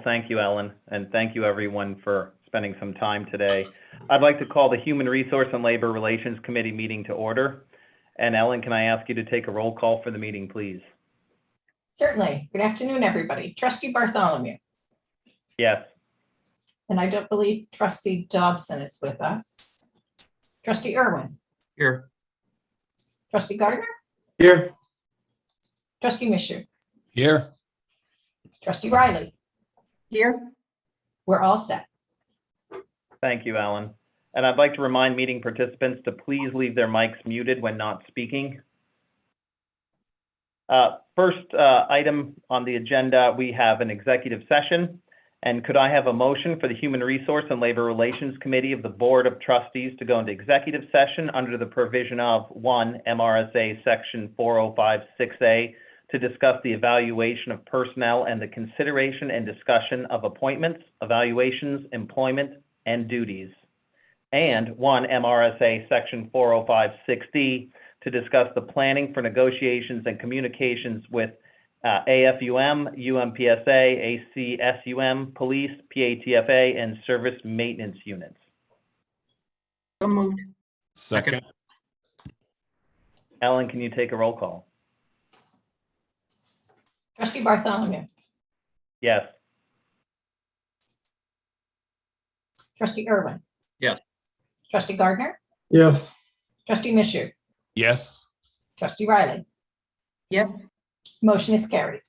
Well, thank you, Ellen, and thank you everyone for spending some time today. I'd like to call the Human Resource and Labor Relations Committee meeting to order. And Ellen, can I ask you to take a roll call for the meeting, please? Certainly. Good afternoon, everybody. Trustee Bartholomew. Yes. And I don't believe Trustee Dobson is with us. Trustee Irwin. Here. Trustee Gardner. Here. Trustee Mishu. Here. Trustee Riley. Here. We're all set. Thank you, Ellen. And I'd like to remind meeting participants to please leave their mics muted when not speaking. First item on the agenda, we have an executive session. And could I have a motion for the Human Resource and Labor Relations Committee of the Board of Trustees to go into executive session under the provision of 1 MRSA Section 4056A to discuss the evaluation of personnel and the consideration and discussion of appointments, evaluations, employment, and duties. And 1 MRSA Section 4056D to discuss the planning for negotiations and communications with AFUM, UMPSA, ACSUM, police, PATFA, and service maintenance units. So moved. Second. Ellen, can you take a roll call? Trustee Bartholomew. Yes. Trustee Irwin. Yes. Trustee Gardner. Yes. Trustee Mishu. Yes. Trustee Riley. Yes. Motion is carried.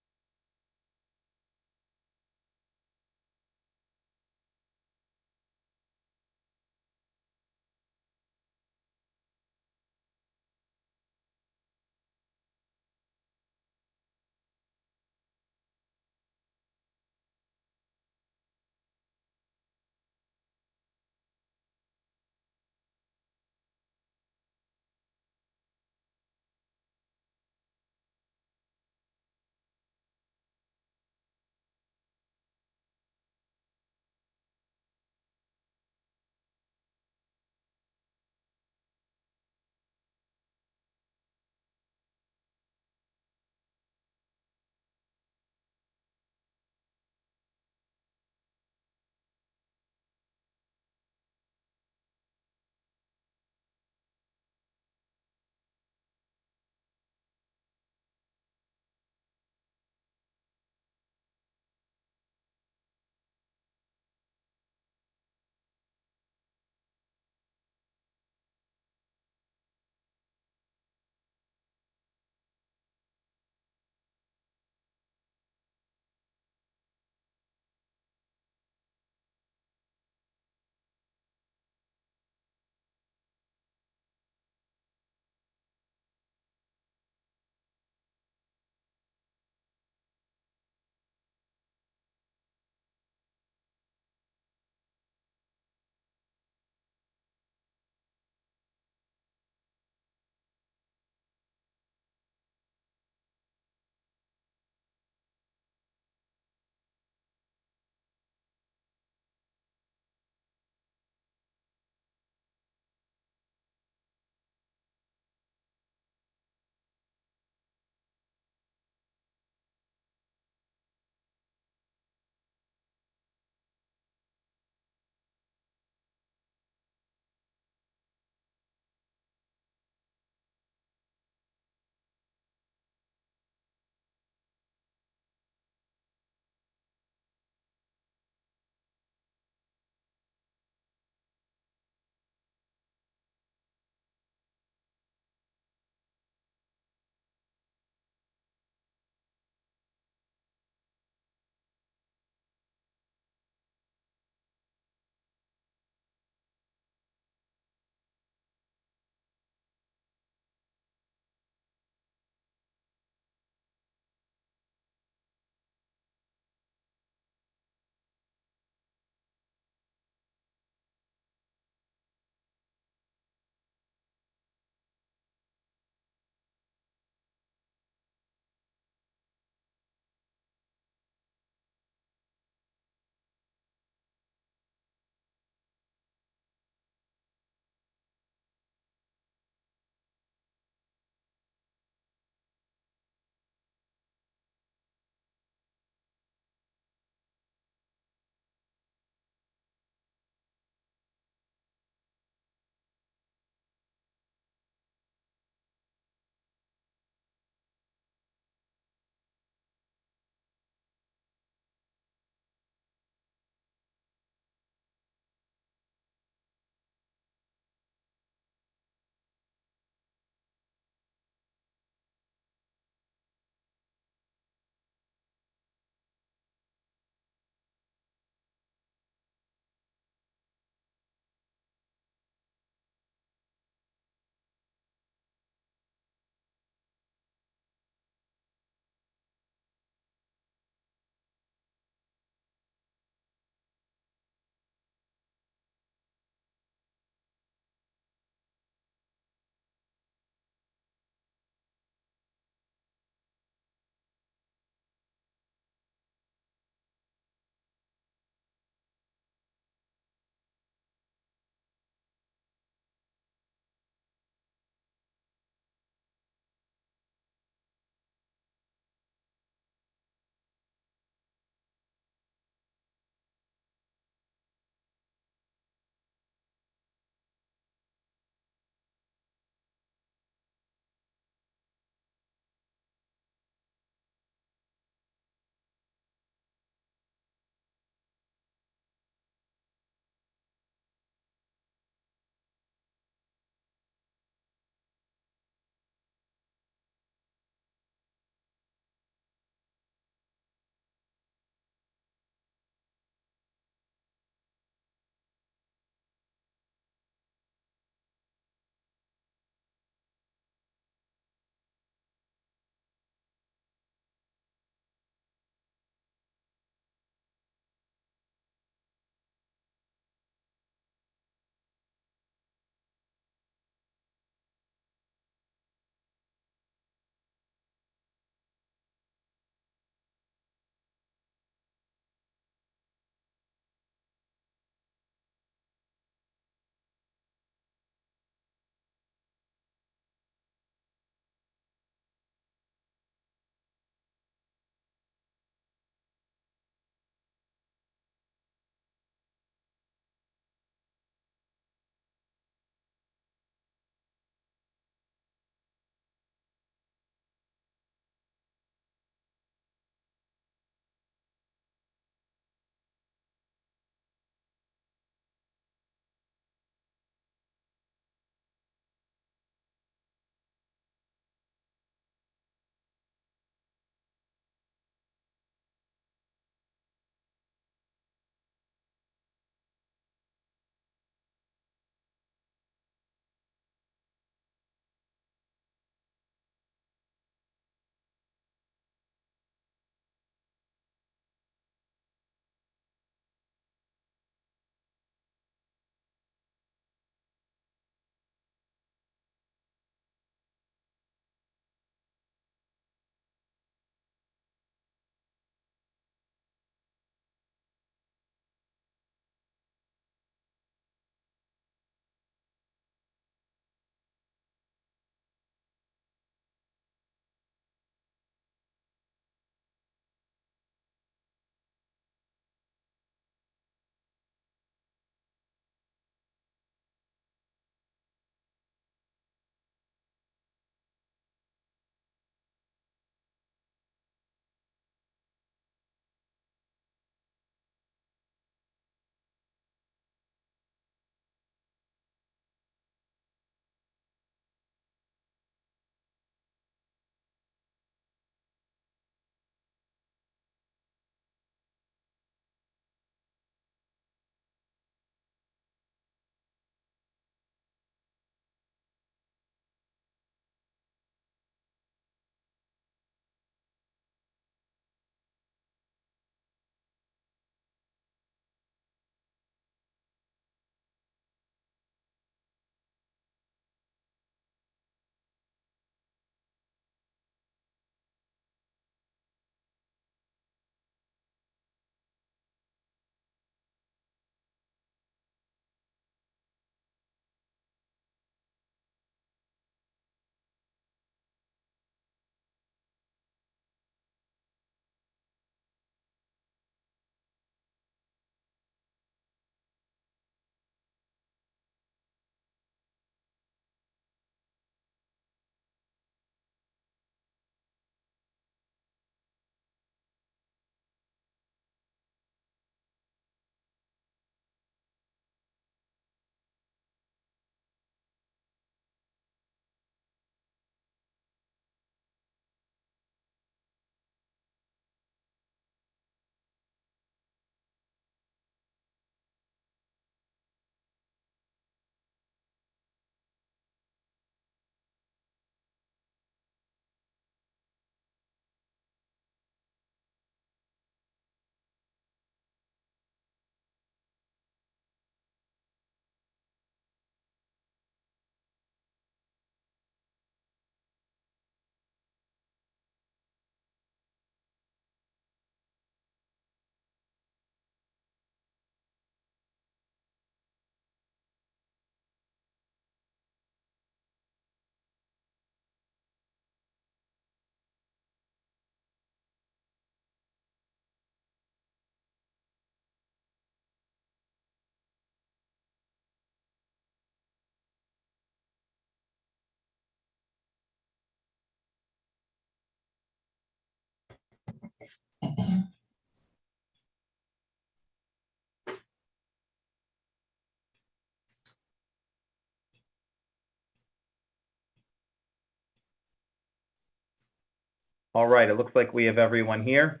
All right, it looks like we have everyone here.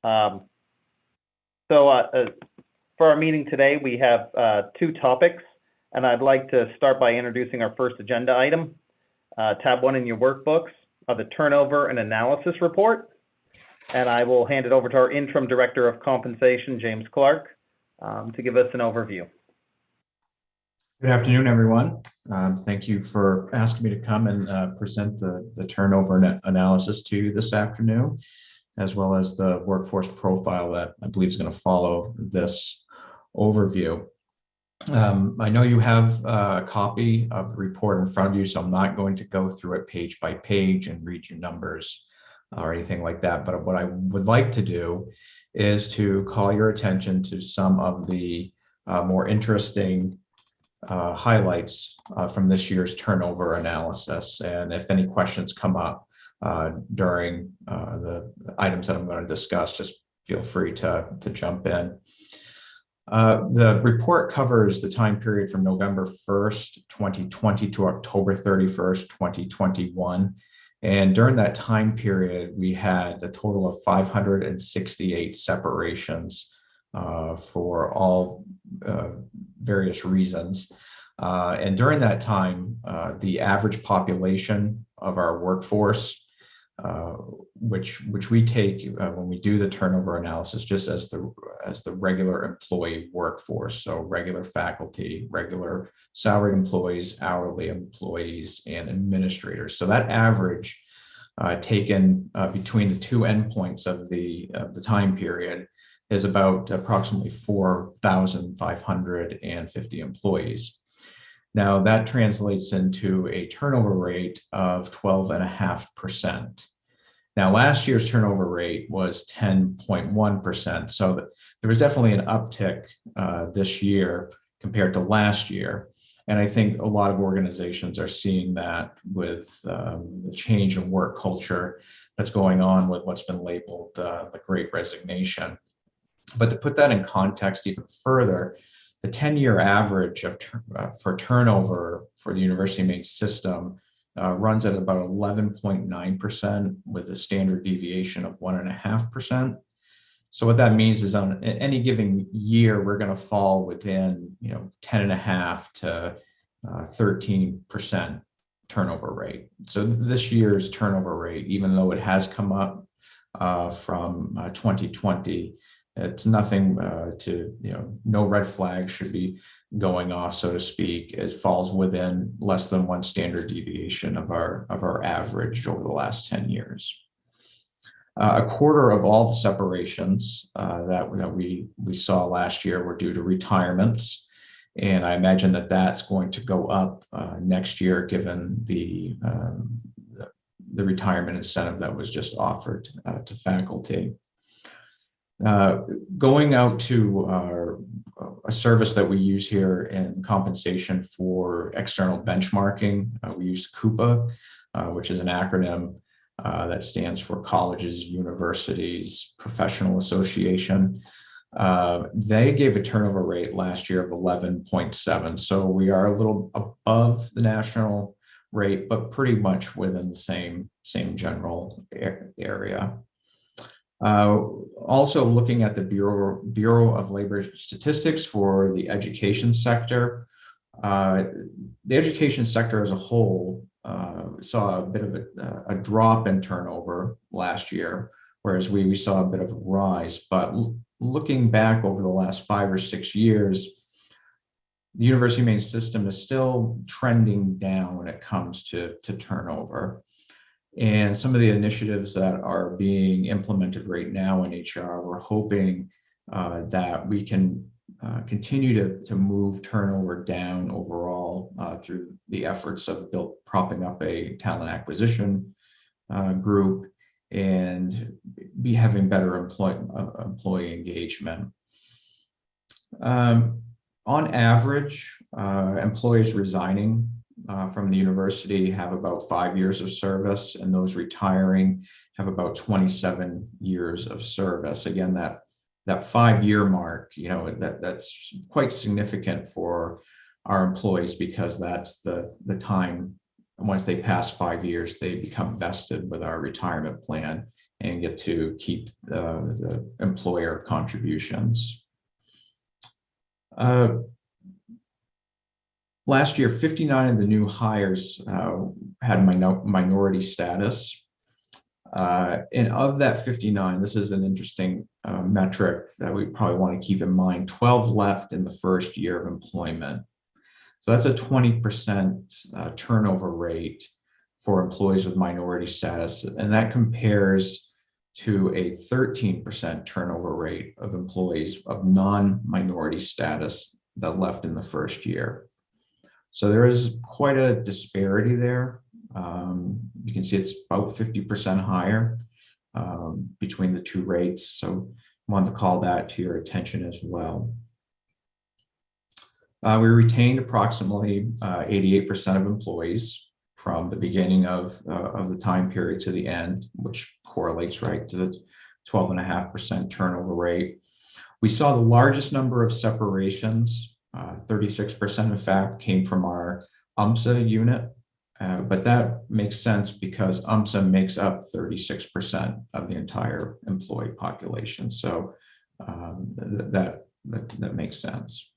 For our meeting today, we have two topics, and I'd like to start by introducing our first agenda item. Tab 1 in your workbooks of the Turnover and Analysis Report. And I will hand it over to our Interim Director of Compensation, James Clark, to give us an overview. Good afternoon, everyone. Thank you for asking me to come and present the turnover analysis to you this afternoon, as well as the workforce profile that I believe is going to follow this overview. I know you have a copy of the report in front of you, so I'm not going to go through it page by page and read you numbers or anything like that. But what I would like to do is to call your attention to some of the more interesting highlights from this year's turnover analysis. And if any questions come up during the items that I'm going to discuss, just feel free to jump in. The report covers the time period from November 1st, 2020 to October 31st, 2021. And during that time period, we had a total of 568 separations for all various reasons. And during that time, the average population of our workforce, which we take when we do the turnover analysis, just as the regular employee workforce, so regular faculty, regular salaried employees, hourly employees, and administrators. So that average taken between the two endpoints of the time period is about approximately 4,550 employees. Now that translates into a turnover rate of 12.5%. Now last year's turnover rate was 10.1%. So there was definitely an uptick this year compared to last year. And I think a lot of organizations are seeing that with the change in work culture that's going on with what's been labeled the Great Resignation. But to put that in context even further, the 10-year average for turnover for the University of Maine system runs at about 11.9% with a standard deviation of 1.5%. So what that means is on any given year, we're going to fall within 10.5 to 13% turnover rate. So this year's turnover rate, even though it has come up from 2020, it's nothing no red flag should be going off, so to speak. It falls within less than one standard deviation of our average over the last 10 years. A quarter of all the separations that we saw last year were due to retirements. And I imagine that that's going to go up next year, given the retirement incentive that was just offered to faculty. Going out to a service that we use here in compensation for external benchmarking, we use CUPA, which is an acronym that stands for Colleges, Universities, Professional Association. They gave a turnover rate last year of 11.7. So we are a little above the national rate, but pretty much within the same general area. Also looking at the Bureau of Labor Statistics for the education sector, the education sector as a whole saw a bit of a drop in turnover last year, whereas we saw a bit of a rise. But looking back over the last 5 or 6 years, the University of Maine system is still trending down when it comes to turnover. And some of the initiatives that are being implemented right now in HR, we're hoping that we can continue to move turnover down overall through the efforts of propping up a talent acquisition group and be having better employee engagement. On average, employees resigning from the university have about 5 years of service, and those retiring have about 27 years of service. Again, that 5-year mark, that's quite significant for our employees, because that's the time once they pass 5 years, they become vested with our retirement plan and get to keep the employer contributions. Last year, 59 of the new hires had minority status. And of that 59, this is an interesting metric that we probably want to keep in mind, 12 left in the first year of employment. So that's a 20% turnover rate for employees with minority status. And that compares to a 13% turnover rate of employees of non-minority status that left in the first year. So there is quite a disparity there. You can see it's about 50% higher between the two rates. So I wanted to call that to your attention as well. We retained approximately 88% of employees from the beginning of the time period to the end, which correlates right to the 12.5% turnover rate. We saw the largest number of separations, 36% in fact, came from our UMSA unit. But that makes sense because UMSA makes up 36% of the entire employee population. So that makes sense.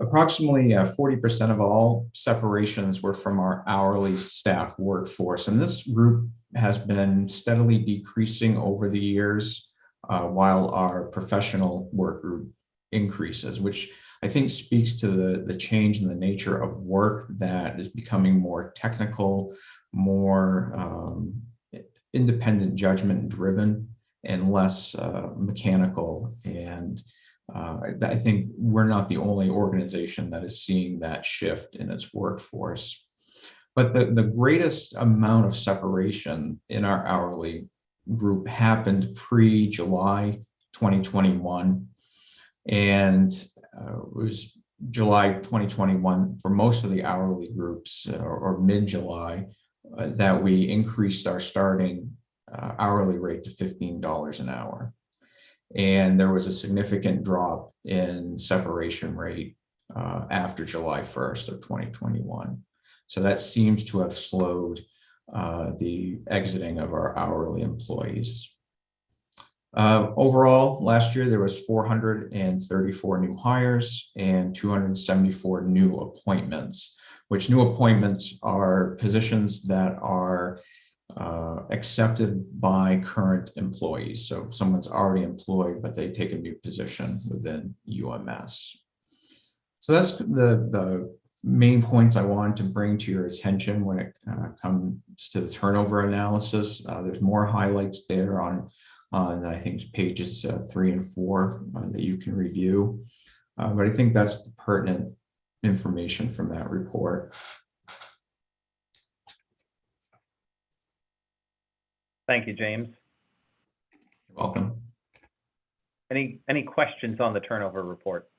Approximately 40% of all separations were from our hourly staff workforce. And this group has been steadily decreasing over the years while our professional work group increases, which I think speaks to the change in the nature of work that is becoming more technical, more independent judgment driven, and less mechanical. And I think we're not the only organization that is seeing that shift in its workforce. But the greatest amount of separation in our hourly group happened pre-July 2021. And it was July 2021 for most of the hourly groups or mid-July that we increased our starting hourly rate to $15 an hour. And there was a significant drop in separation rate after July 1st of 2021. So that seems to have slowed the exiting of our hourly employees. Overall, last year, there was 434 new hires and 274 new appointments, which new appointments are positions that are accepted by current employees. So someone's already employed, but they take a new position within UMS. So that's the main points I wanted to bring to your attention when it comes to the turnover analysis. There's more highlights there on I think pages 3 and 4 that you can review. But I think that's the pertinent information from that report. Thank you, James. You're welcome. Any questions on the turnover report?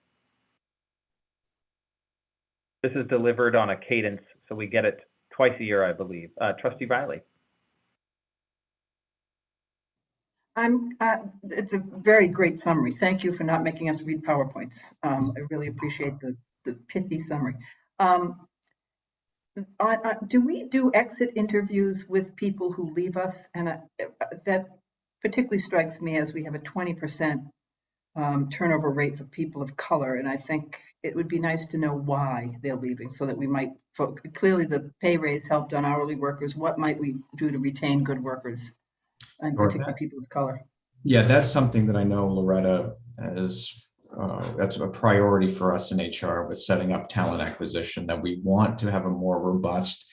This is delivered on a cadence, so we get it twice a year, I believe. Trustee Riley. It's a very great summary. Thank you for not making us read PowerPoints. I really appreciate the pithy summary. Do we do exit interviews with people who leave us? And that particularly strikes me as we have a 20% turnover rate for people of color. And I think it would be nice to know why they're leaving so that we might, clearly the pay raise helped on hourly workers. What might we do to retain good workers? And particularly people of color. Yeah, that's something that I know Loretta is, that's a priority for us in HR with setting up talent acquisition, that we want to have a more robust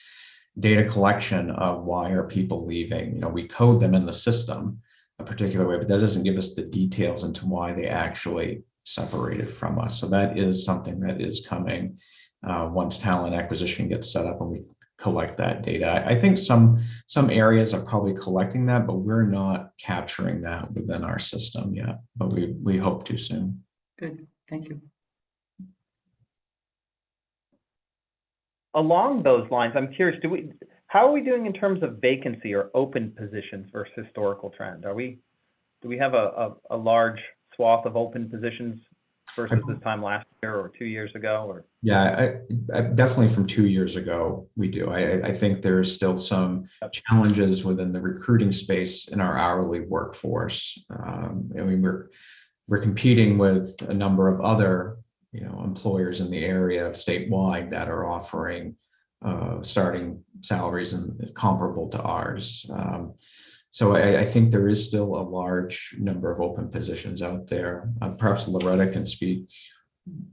data collection of why are people leaving. You know, we code them in the system a particular way, but that doesn't give us the details into why they actually separated from us. So that is something that is coming once talent acquisition gets set up and we collect that data. I think some areas are probably collecting that, but we're not capturing that within our system yet, but we hope to soon. Good, thank you. Along those lines, I'm curious, how are we doing in terms of vacancy or open positions versus historical trend? Do we have a large swath of open positions versus this time last year or 2 years ago, or? Yeah, I definitely from 2 years ago, we do. I think there's still some challenges within the recruiting space in our hourly workforce. I mean, we're competing with a number of other, employers in the area statewide that are offering starting salaries and comparable to ours. So I think there is still a large number of open positions out there. Perhaps Loretta can speak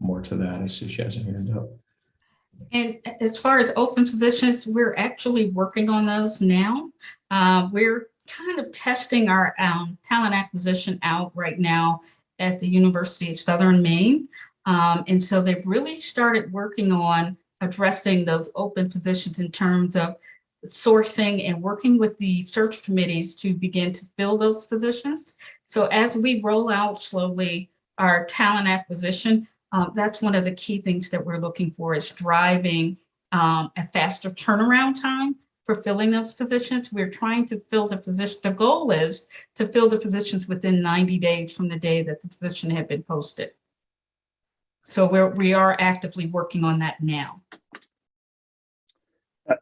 more to that. I see she has her hand up. And as far as open positions, we're actually working on those now. We're kind of testing our talent acquisition out right now at the University of Southern Maine. And so they've really started working on addressing those open positions in terms of sourcing and working with the search committees to begin to fill those positions. So as we roll out slowly our talent acquisition, that's one of the key things that we're looking for, is driving a faster turnaround time for filling those positions. We're trying to fill the position. The goal is to fill the positions within 90 days from the day that the position had been posted. So we are actively working on that now.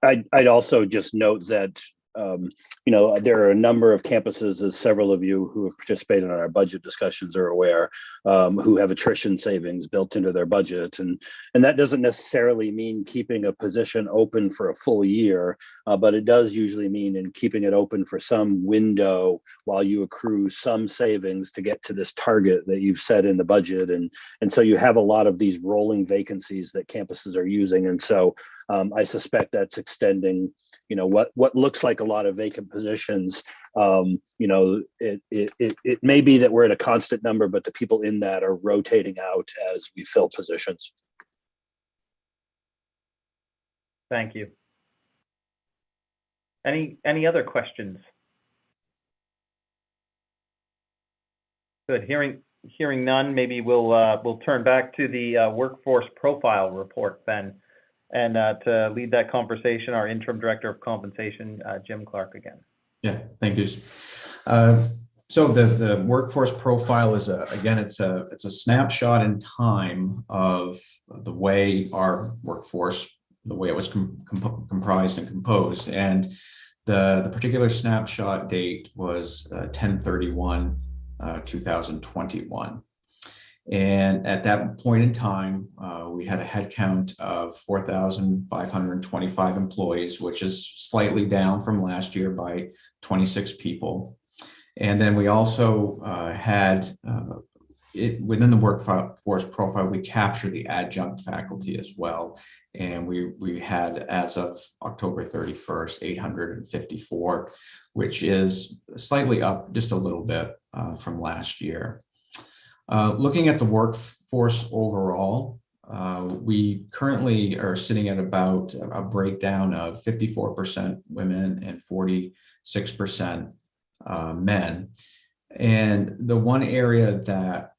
I'd also just note that, there are a number of campuses, as several of you who have participated in our budget discussions are aware, who have attrition savings built into their budget. And that doesn't necessarily mean keeping a position open for a full year, but it does usually mean in keeping it open for some window while you accrue some savings to get to this target that you've set in the budget. And so you have a lot of these rolling vacancies that campuses are using. And so I suspect that's extending, what looks like a lot of vacant positions. It may be that we're at a constant number, but the people in that are rotating out as we fill positions. Thank you. Any other questions? Good. Hearing none, maybe we'll turn back to the workforce profile report then. And to lead that conversation, our interim director of compensation, Jim Clark again. Yeah, thank you. So the workforce profile is it's a snapshot in time of the way our workforce, the way it was comprised and composed. And the particular snapshot date was 10/31/2021. And at that point in time, we had a head count of 4,525 employees, which is slightly down from last year by 26 people. And then we also had, within the workforce profile, we captured the adjunct faculty as well. And we had, as of October 31st, 854, which is slightly up just a little bit from last year. Looking at the workforce overall, we currently are sitting at about a breakdown of 54% women and 46% men. And the one area that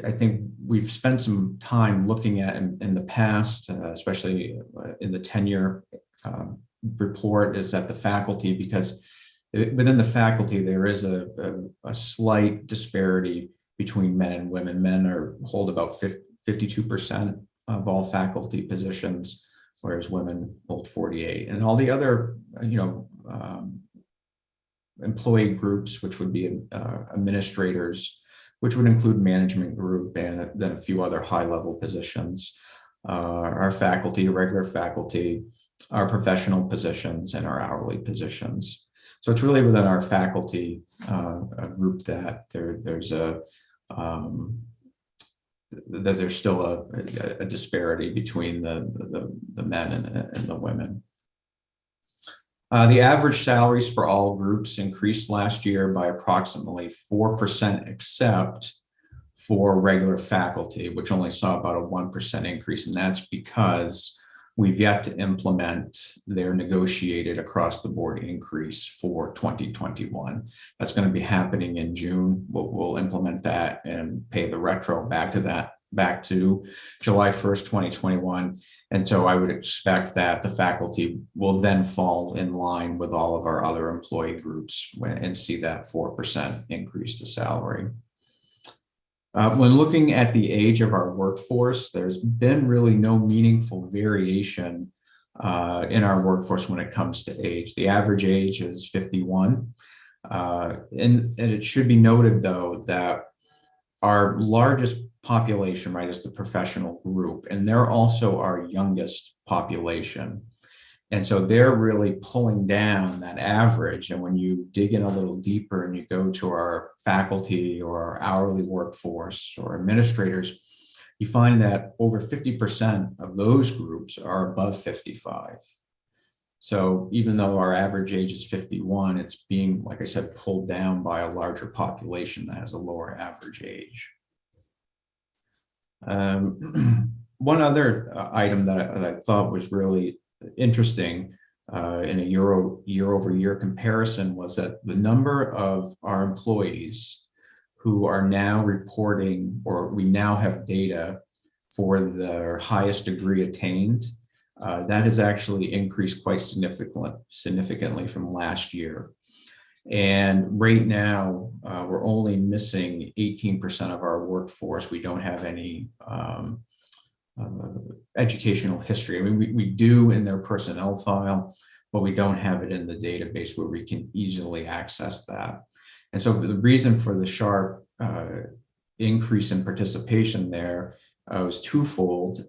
I think we've spent some time looking at in the past, especially in the tenure report, is at the faculty, because within the faculty, there is a slight disparity between men and women. Men hold about 52% of all faculty positions, whereas women hold 48%. And all the other, employee groups, which would be administrators, which would include management group and then a few other high-level positions, our faculty, regular faculty, our professional positions, and our hourly positions. So it's really within our faculty group that there's still a disparity between the men and the women. The average salaries for all groups increased last year by approximately 4%, except for regular faculty, which only saw about a 1% increase. And that's because we've yet to implement their negotiated across the board increase for 2021. That's going to be happening in June. We'll implement that and pay the retro back to July 1st, 2021. And so I would expect that the faculty will then fall in line with all of our other employee groups and see that 4% increase to salary. When looking at the age of our workforce, there's been really no meaningful variation in our workforce when it comes to age. The average age is 51. And it should be noted, though, that our largest population, right, is the professional group, and they're also our youngest population. And so they're really pulling down that average. And when you dig in a little deeper and you go to our faculty or our hourly workforce or administrators, you find that over 50% of those groups are above 55. So even though our average age is 51, it's being, like I said, pulled down by a larger population that has a lower average age. One other item that I thought was really interesting in a year-over-year comparison was that the number of our employees who are now reporting, or we now have data for their highest degree attained, that has actually increased quite significantly from last year. And right now, we're only missing 18% of our workforce. We don't have any educational history. I mean, we do in their personnel file, but we don't have it in the database where we can easily access that. And so the reason for the sharp increase in participation there was twofold.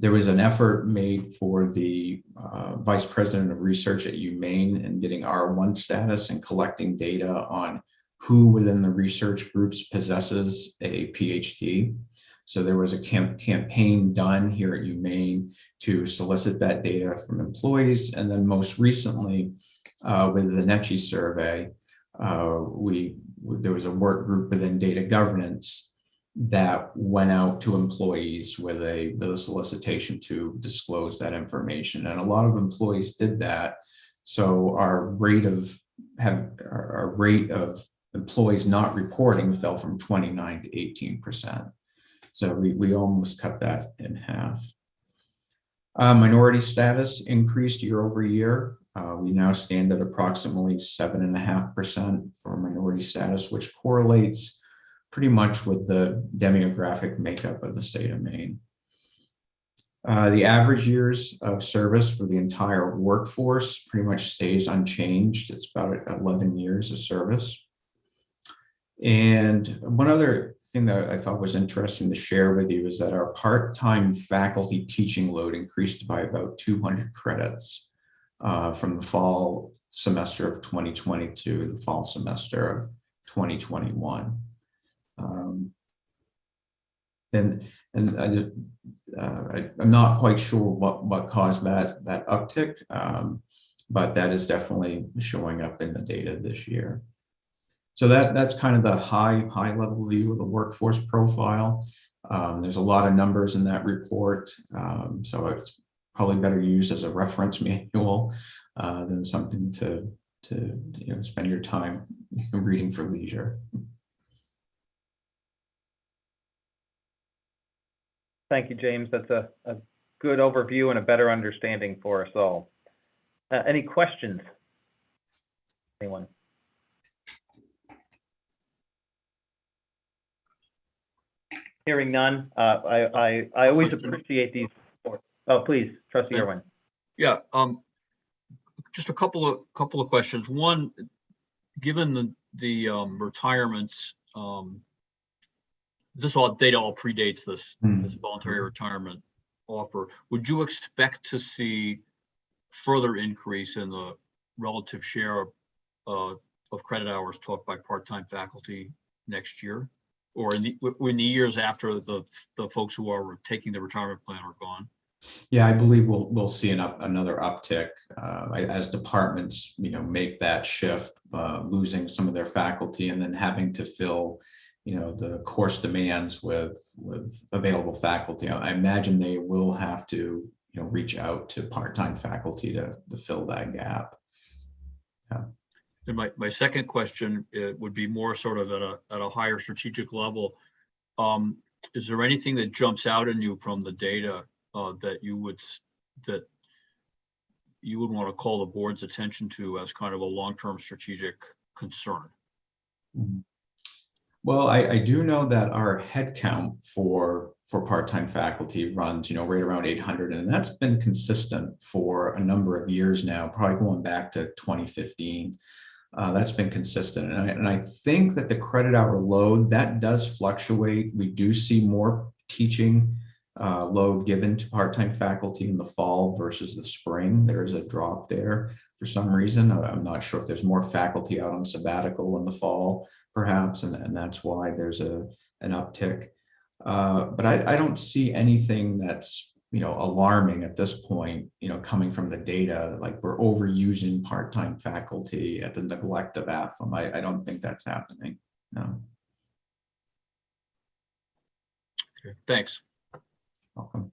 There was an effort made for the vice president of research at UMaine and getting R1 status and collecting data on who within the research groups possesses a PhD. So there was a campaign done here at UMaine to solicit that data from employees. And then most recently, with the NECHI survey, there was a work group within data governance that went out to employees with a solicitation to disclose that information. And a lot of employees did that. So our rate of employees not reporting fell from 29 to 18%. So we almost cut that in half. Minority status increased year over year. We now stand at approximately 7.5% for minority status, which correlates pretty much with the demographic makeup of the state of Maine. The average years of service for the entire workforce pretty much stays unchanged. It's about 11 years of service. And one other thing that I thought was interesting to share with you is that our part-time faculty teaching load increased by about 200 credits from the fall semester of 2020 to the fall semester of 2021. I'm not quite sure what caused that uptick, but that is definitely showing up in the data this year. So that's kind of the high level view of the workforce profile. There's a lot of numbers in that report, so it's probably better used as a reference manual than something to spend your time reading for leisure. Thank you, James. That's a good overview and a better understanding for us all. Any questions? Anyone? Hearing none. I always appreciate these. Oh, please, Trustee Irwin. Yeah, just a couple of questions. One, given the retirements, this data all predates this voluntary retirement offer. Would you expect to see further increase in the relative share of credit hours taught by part-time faculty next year, or in the years after the folks who are taking the retirement plan are gone? Yeah, I believe we'll see another uptick as departments make that shift, losing some of their faculty and then having to fill the course demands with available faculty. I imagine they will have to reach out to part-time faculty to fill that gap. Yeah. And my second question would be more sort of at a higher strategic level. Is there anything that jumps out in you from the data that you would want to call the board's attention to as kind of a long-term strategic concern? Well, I do know that our headcount for part-time faculty runs, right around 800, and that's been consistent for a number of years now, probably going back to 2015. That's been consistent, and I think that the credit hour load that does fluctuate. We do see more teaching load given to part-time faculty in the fall versus the spring. There is a drop there for some reason. I'm not sure if there's more faculty out on sabbatical in the fall, perhaps, and that's why there's an uptick. But I don't see anything that's alarming at this point, coming from the data, like we're overusing part-time faculty at the neglect of AFM. I don't think that's happening. No. Okay, thanks. Welcome.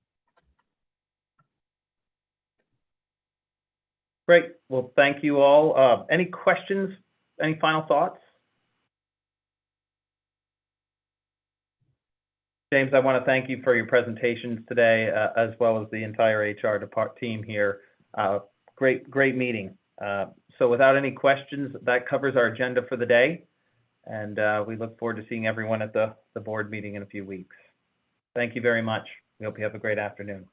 Great. Well, thank you all. Any questions? Any final thoughts? James, I want to thank you for your presentations today, as well as the entire HR team here. Great meeting. So without any questions, that covers our agenda for the day. And we look forward to seeing everyone at the board meeting in a few weeks. Thank you very much. We hope you have a great afternoon.